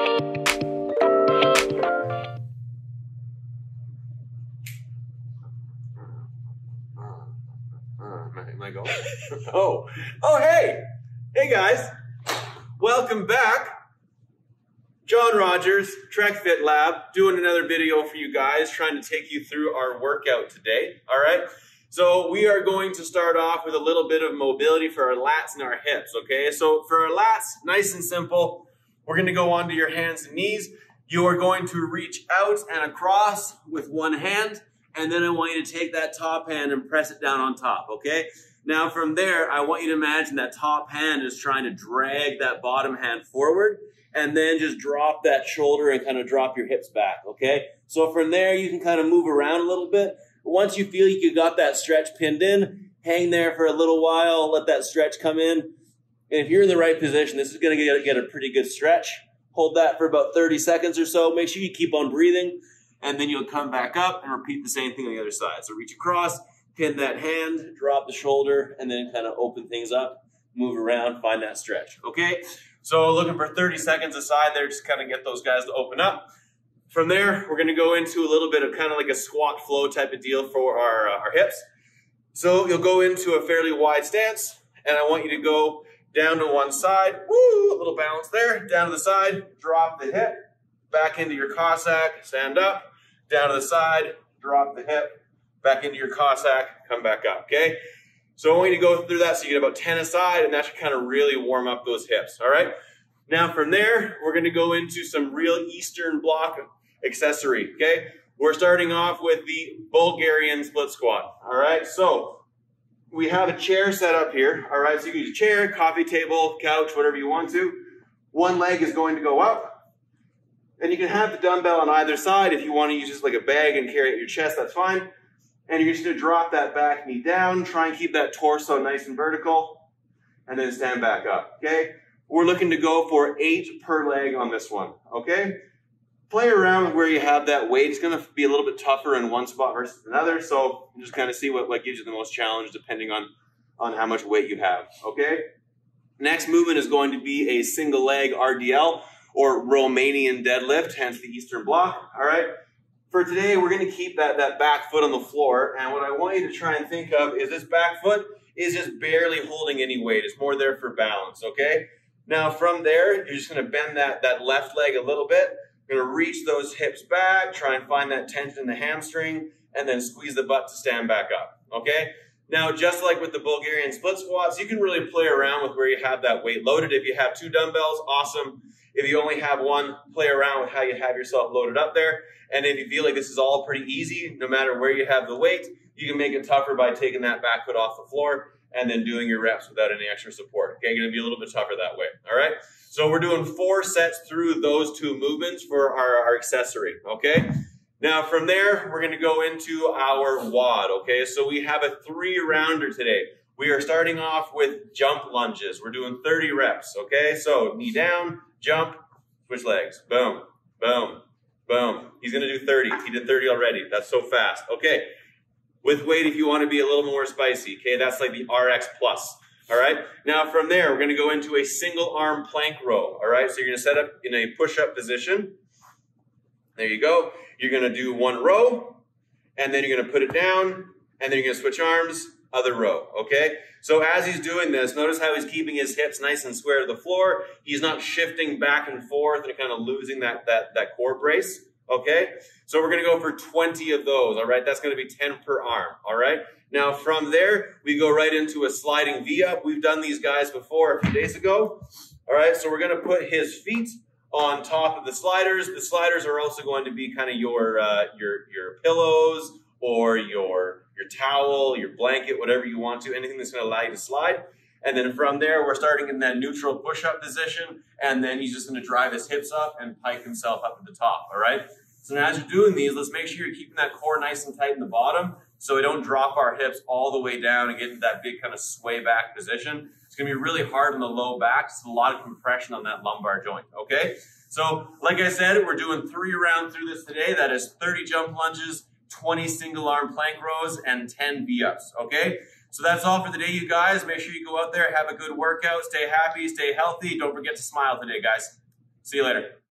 Am I going? Oh, hey guys, welcome back. John Rogers, Trec Fit Lab, doing another video for you guys, trying to take you through our workout today. All right, so we are going to start off with a little bit of mobility for our lats and our hips. Okay, so for our lats, nice and simple, we're going to go onto your hands and knees. You are going to reach out and across with one hand, and then I want you to take that top hand and press it down on top, okay? Now from there, I want you to imagine that top hand is trying to drag that bottom hand forward, and then just drop that shoulder and kind of drop your hips back, okay? So from there, you can kind of move around a little bit. Once you feel you got that stretch pinned in, hang there for a little while, let that stretch come in. And if you're in the right position, this is gonna get a pretty good stretch. Hold that for about 30 seconds or so. Make sure you keep on breathing, and then you'll come back up and repeat the same thing on the other side. So reach across, pin that hand, drop the shoulder, and then kind of open things up, move around, find that stretch, okay? So looking for 30 seconds aside there, just kind of get those guys to open up. From there, we're gonna go into a little bit of kind of like a squat flow type of deal for our hips. So you'll go into a fairly wide stance, and I want you to go down to one side, woo, a little balance there, down to the side, drop the hip, back into your Cossack, stand up, down to the side, drop the hip, back into your Cossack, come back up, okay? So I want you to go through that so you get about 10 aside, and that should kind of really warm up those hips, all right? Now from there, we're gonna go into some real Eastern Bloc accessory, okay? We're starting off with the Bulgarian split squat, all right? So we have a chair set up here, all right? So you can use a chair, coffee table, couch, whatever you want to. One leg is going to go up, and you can have the dumbbell on either side. If you want to use just like a bag and carry it at your chest, that's fine. And you're just going to drop that back knee down, try and keep that torso nice and vertical, and then stand back up, okay? We're looking to go for 8 per leg on this one, okay? Play around with where you have that weight. It's going to be a little bit tougher in one spot versus another, so just kind of see what gives you the most challenge depending on how much weight you have, okay? Next movement is going to be a single leg RDL, or Romanian deadlift, hence the Eastern Bloc, all right? For today, we're gonna keep that back foot on the floor, and what I want you to try and think of is this back foot is just barely holding any weight. It's more there for balance, okay? Now from there, you're just gonna bend that left leg a little bit. You're gonna reach those hips back, try and find that tension in the hamstring, and then squeeze the butt to stand back up, okay? Now, just like with the Bulgarian split squats, you can really play around with where you have that weight loaded. If you have 2 dumbbells, awesome. If you only have 1, play around with how you have yourself loaded up there. And if you feel like this is all pretty easy, no matter where you have the weight, you can make it tougher by taking that back foot off the floor and then doing your reps without any extra support. Okay, gonna be a little bit tougher that way, all right? So we're doing 4 sets through those 2 movements for our accessory, okay? Now from there, we're gonna go into our WOD, okay? So we have a 3-rounder today. We are starting off with jump lunges. We're doing 30 reps, okay? So knee down, jump, switch legs, boom, boom, boom. He's gonna do 30, he did 30 already. That's so fast, okay. With weight, if you wanna be a little more spicy, okay, that's like the RX plus, all right? Now from there, we're gonna go into a single arm plank row, all right? So you're gonna set up in a push-up position. There you go. You're gonna do 1 row, and then you're gonna put it down, and then you're gonna switch arms, other row, okay? So as he's doing this, notice how he's keeping his hips nice and square to the floor. He's not shifting back and forth and kind of losing that core brace, okay? So we're gonna go for 20 of those, all right? That's gonna be 10 per arm, all right? Now from there, we go right into a sliding V-up. We've done these guys before a few days ago, all right? So we're gonna put his feet on top of the sliders. The sliders are also going to be kind of your pillows or your towel, your blanket, whatever you want to, anything that's going to allow you to slide. And then from there, we're starting in that neutral push-up position, and then he's just going to drive his hips up and pike himself up at the top, all right? So now as you're doing these, let's make sure you're keeping that core nice and tight in the bottom so we don't drop our hips all the way down and get into that big kind of sway back position. It's going to be really hard on the low back. It's a lot of compression on that lumbar joint, okay? So like I said, we're doing 3 rounds through this today. That is 30 jump lunges, 20 single arm plank rows, and 10 V-ups, okay? So that's all for the day, you guys. Make sure you go out there, have a good workout, stay happy, stay healthy. Don't forget to smile today, guys. See you later.